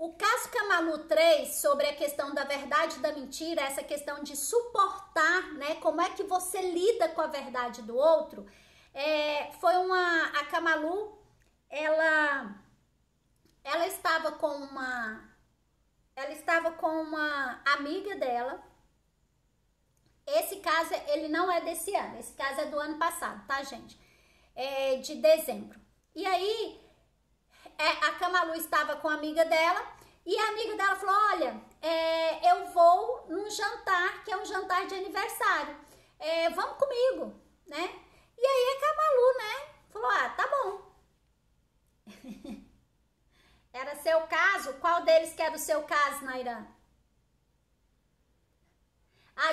O caso Camalu 3, sobre a questão da verdade e da mentira, essa questão de suportar, né? Como é que você lida com a verdade do outro, a Camalu, ela estava com uma amiga dela. Esse caso, ele não é desse ano, esse caso é do ano passado, tá, gente? É de dezembro. E aí, a Camalu estava com a amiga dela, e a amiga dela falou, olha, eu vou num jantar, que é um jantar de aniversário, vamos comigo, né? E aí a Camalu, né, falou, tá bom. Era seu caso? Qual deles que era o seu caso, Nairã?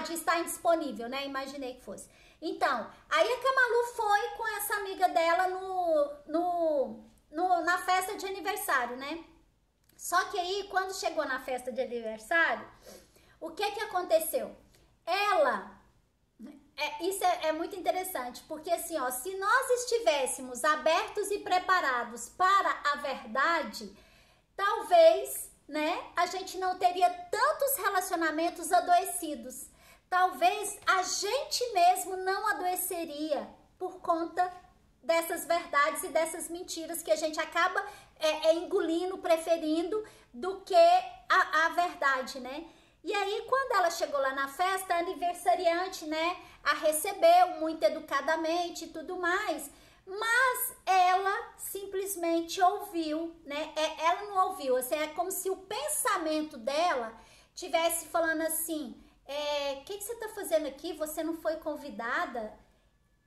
De estar indisponível, né? Imaginei que fosse. Então, aí a Camalu foi com essa amiga dela na festa de aniversário, né? Só que aí, quando chegou na festa de aniversário, o que aconteceu? Isso é muito interessante, porque assim, ó, se nós estivéssemos abertos e preparados para a verdade, talvez, né, a gente não teria tantos relacionamentos adoecidos. Talvez a gente mesmo não adoeceria por conta dessas verdades e dessas mentiras que a gente acaba engolindo, preferindo do que a verdade, né? E aí, quando ela chegou lá na festa, a aniversariante, né, a recebeu muito educadamente e tudo mais, mas ela simplesmente ouviu, né? Ela não ouviu, assim, é como se o pensamento dela tivesse falando assim, que você tá fazendo aqui? Você não foi convidada?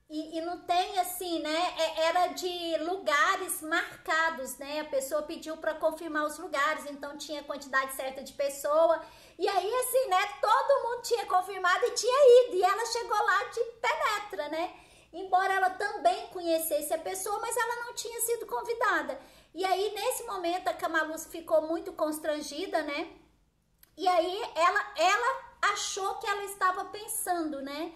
E não tem assim, né? Era de lugares marcados, né? A pessoa pediu para confirmar os lugares, então tinha quantidade certa de pessoa. E aí, assim, né? Todo mundo tinha confirmado e tinha ido. E ela chegou lá de penetra, né? Embora ela também conhecesse a pessoa, mas ela não tinha sido convidada. E aí, nesse momento, a Camalu ficou muito constrangida, né? E aí, ela achou que ela estava pensando, né?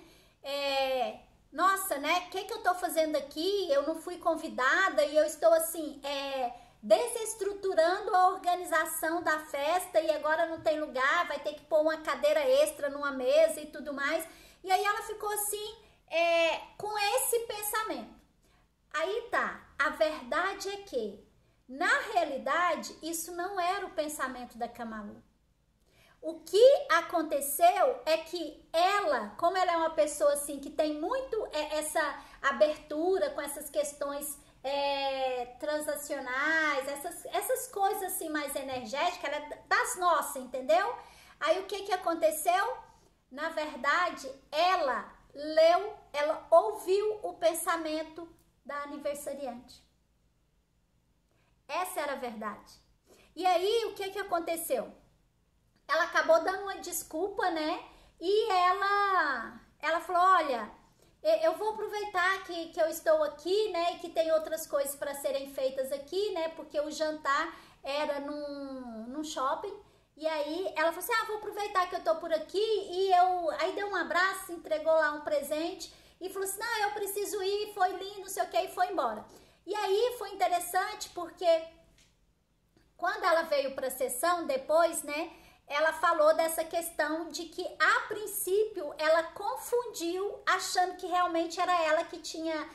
Nossa, né? O que eu tô fazendo aqui? Eu não fui convidada e eu estou assim, desestruturando a organização da festa e agora não tem lugar, vai ter que pôr uma cadeira extra numa mesa e tudo mais. E aí ela ficou assim, com esse pensamento. Aí tá, a verdade é que, na realidade, isso não era o pensamento da Camalu. O que aconteceu é que ela, como ela é uma pessoa assim que tem muito essa abertura com essas questões transacionais, essas coisas assim mais energéticas, ela é das nossas, entendeu? Aí o que aconteceu? Na verdade, ela ouviu o pensamento da aniversariante. Essa era a verdade. E aí o que aconteceu? Ela acabou dando uma desculpa, né? E ela falou, olha, eu vou aproveitar que eu estou aqui, né? E que tem outras coisas para serem feitas aqui, né? Porque o jantar era num shopping. E aí ela falou assim, vou aproveitar que eu tô por aqui. E aí deu um abraço, entregou lá um presente. E falou assim, não, eu preciso ir, foi lindo, não sei o que, e foi embora. E aí foi interessante porque quando ela veio para a sessão depois, né? Ela falou dessa questão de que, a princípio, ela confundiu, achando que realmente era ela que tinha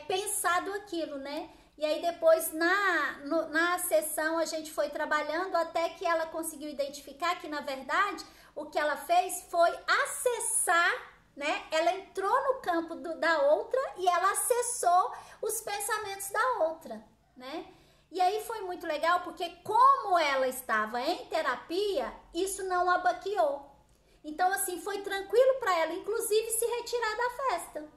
pensado aquilo, né? E aí depois, na sessão, a gente foi trabalhando até que ela conseguiu identificar que, na verdade, o que ela fez foi acessar, né? Ela entrou no campo da outra e ela acessou os pensamentos da outra, né? E aí foi muito legal porque como ela estava em terapia, isso não a baqueou. Então assim, foi tranquilo para ela, inclusive se retirar da festa.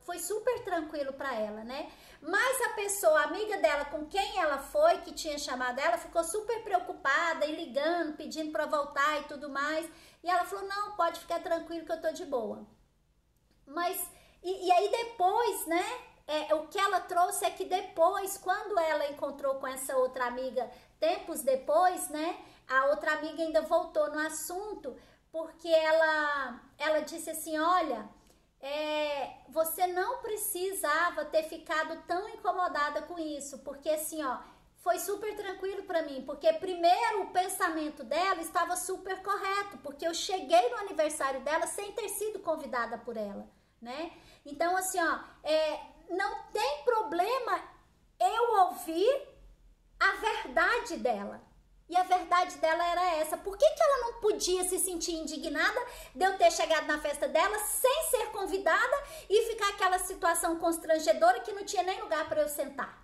Foi super tranquilo para ela, né? Mas a pessoa, a amiga dela com quem ela foi, que tinha chamado ela, ficou super preocupada e ligando, pedindo para voltar e tudo mais. E ela falou, não, pode ficar tranquilo que eu tô de boa. Mas, e aí depois, né? O que ela trouxe é que depois, quando ela encontrou com essa outra amiga, tempos depois, né? A outra amiga ainda voltou no assunto, porque ela disse assim, olha, você não precisava ter ficado tão incomodada com isso, porque assim, ó, foi super tranquilo para mim, porque primeiro o pensamento dela estava super correto, porque eu cheguei no aniversário dela sem ter sido convidada por ela, né? Então, assim, ó, não tem problema eu ouvir a verdade dela. E a verdade dela era essa. Por que ela não podia se sentir indignada de eu ter chegado na festa dela sem ser convidada e ficar aquela situação constrangedora que não tinha nem lugar para eu sentar?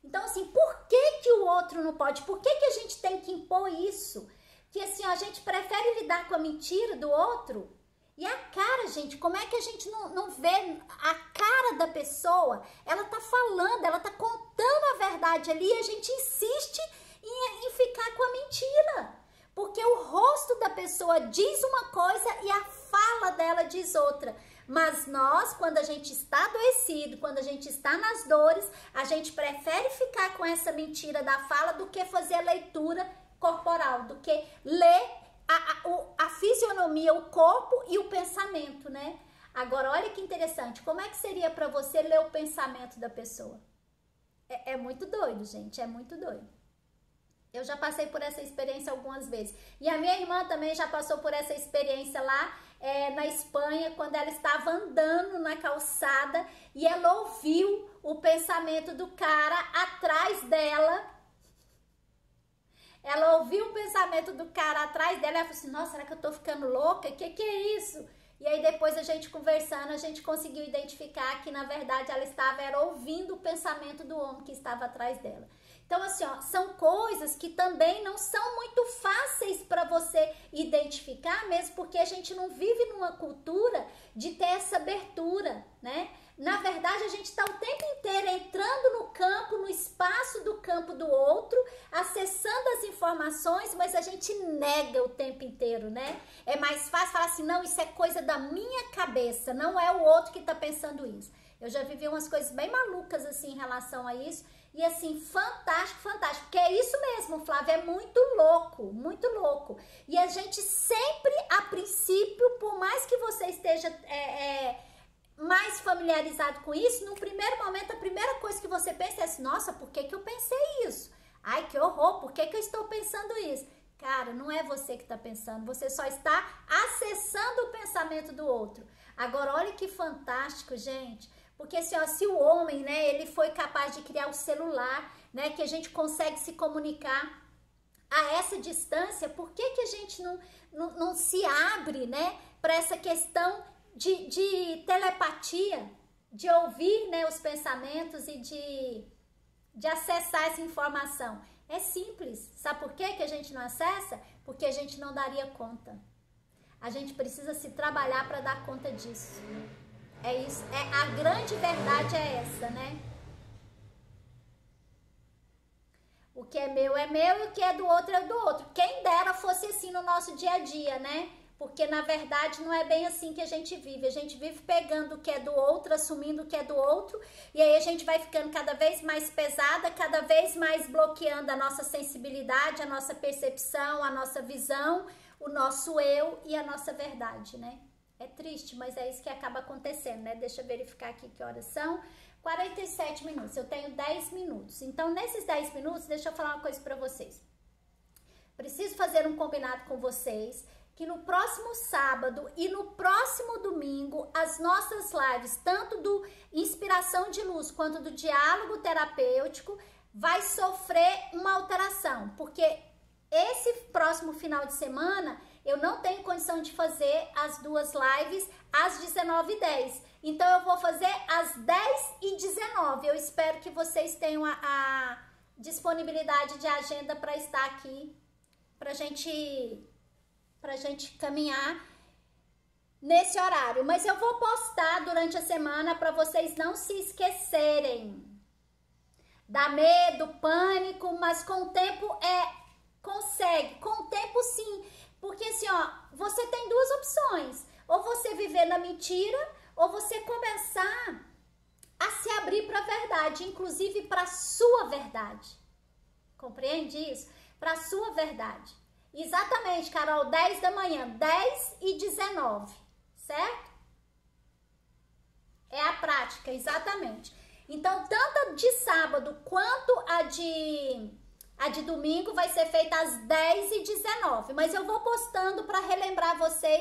Então, assim, por que o outro não pode? Por que a gente tem que impor isso? Que, assim, ó, a gente prefere lidar com a mentira do outro. E a cara, gente, como é que a gente não vê a cara da pessoa? Ela tá falando, ela tá contando a verdade ali e a gente insiste em ficar com a mentira. Porque o rosto da pessoa diz uma coisa e a fala dela diz outra. Mas nós, quando a gente está adoecido, quando a gente está nas dores, a gente prefere ficar com essa mentira da fala do que fazer a leitura corporal, do que ler a fisionomia, o corpo e o pensamento, né? Agora, olha que interessante, como é que seria para você ler o pensamento da pessoa? É muito doido, gente, é muito doido. Eu já passei por essa experiência algumas vezes. E a minha irmã também já passou por essa experiência lá na Espanha, quando ela estava andando na calçada e ela ouviu o pensamento do cara atrás dela. Ela ouviu o pensamento do cara atrás dela e ela falou assim, nossa, será que eu tô ficando louca? Que é isso? E aí depois a gente conversando, a gente conseguiu identificar que na verdade ela estava ouvindo o pensamento do homem que estava atrás dela. Então, assim, ó, são coisas que também não são muito fáceis para você identificar, mesmo porque a gente não vive numa cultura de ter essa abertura, né? Na verdade, a gente está o tempo inteiro entrando no campo, no espaço do campo do outro, acessando as informações, mas a gente nega o tempo inteiro, né? É mais fácil falar assim, não, isso é coisa da minha cabeça, não é o outro que está pensando isso. Eu já vivi umas coisas bem malucas, assim, em relação a isso. E assim, fantástico, fantástico, porque é isso mesmo, Flávia, é muito louco, muito louco. E a gente sempre, a princípio, por mais que você esteja mais familiarizado com isso, no primeiro momento, a primeira coisa que você pensa é assim, nossa, por que eu pensei isso? Ai, que horror, por que eu estou pensando isso? Cara, não é você que está pensando, você só está acessando o pensamento do outro. Agora, olha que fantástico, gente. Porque assim, ó, se o homem, né, ele foi capaz de criar o celular, né, que a gente consegue se comunicar a essa distância, por que a gente não se abre, né, para essa questão de telepatia, de ouvir, né, os pensamentos e de acessar essa informação? É simples. Sabe por que a gente não acessa? Porque a gente não daria conta. A gente precisa se trabalhar para dar conta disso. É isso, a grande verdade é essa, né? O que é meu e o que é do outro é do outro. Quem dera fosse assim no nosso dia a dia, né? Porque na verdade não é bem assim que a gente vive. A gente vive pegando o que é do outro, assumindo o que é do outro, e aí a gente vai ficando cada vez mais pesada, cada vez mais bloqueando a nossa sensibilidade, a nossa percepção, a nossa visão, o nosso eu e a nossa verdade, né? É triste, mas é isso que acaba acontecendo, né? Deixa eu verificar aqui que horas são. 47 minutos. Eu tenho 10 minutos. Então, nesses 10 minutos, deixa eu falar uma coisa pra vocês. Preciso fazer um combinado com vocês que no próximo sábado e no próximo domingo, as nossas lives, tanto do Inspiração de Luz quanto do Diálogo Terapêutico, vai sofrer uma alteração. Porque esse próximo final de semana eu não tenho condição de fazer as duas lives às 19h10. Então, eu vou fazer às 10h19. Eu espero que vocês tenham a disponibilidade de agenda para estar aqui, pra gente caminhar nesse horário. Mas eu vou postar durante a semana para vocês não se esquecerem. Dá medo, pânico, mas com o tempo consegue. Com o tempo, sim. Porque assim, ó, você tem duas opções. Ou você viver na mentira, ou você começar a se abrir para a verdade, inclusive para a sua verdade. Compreende isso? Para a sua verdade. Exatamente, Carol, 10 da manhã, 10h19, certo? É a prática, exatamente. Então, tanto a de sábado quanto a de domingo vai ser feita às 10h19. Mas eu vou postando para relembrar vocês